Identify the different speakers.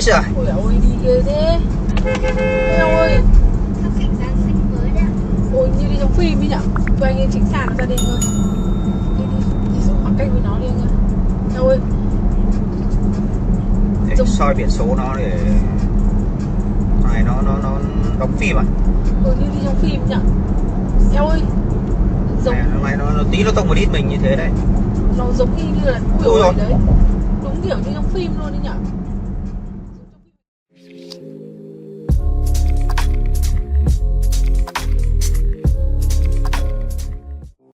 Speaker 1: trời.
Speaker 2: Ôi ôi đi ghê thế. Eo ơi. Ôi như đi trong phim ấy nhở. Thôi anh ấy chỉnh sàn nó ra đi thôi. Đi giữ khoảng cách với nó đi anh ơi. Eo ơi.
Speaker 1: Để soi biển số nó để này nó đóng phim à?
Speaker 2: Như đi trong phim nhở. Eo ơi. Giống
Speaker 1: Này nó tí nó tông một ít mình như thế đấy.
Speaker 2: nó giống y như là ui ôi đấy. Đúng kiểu như trong phim luôn đấy nhở.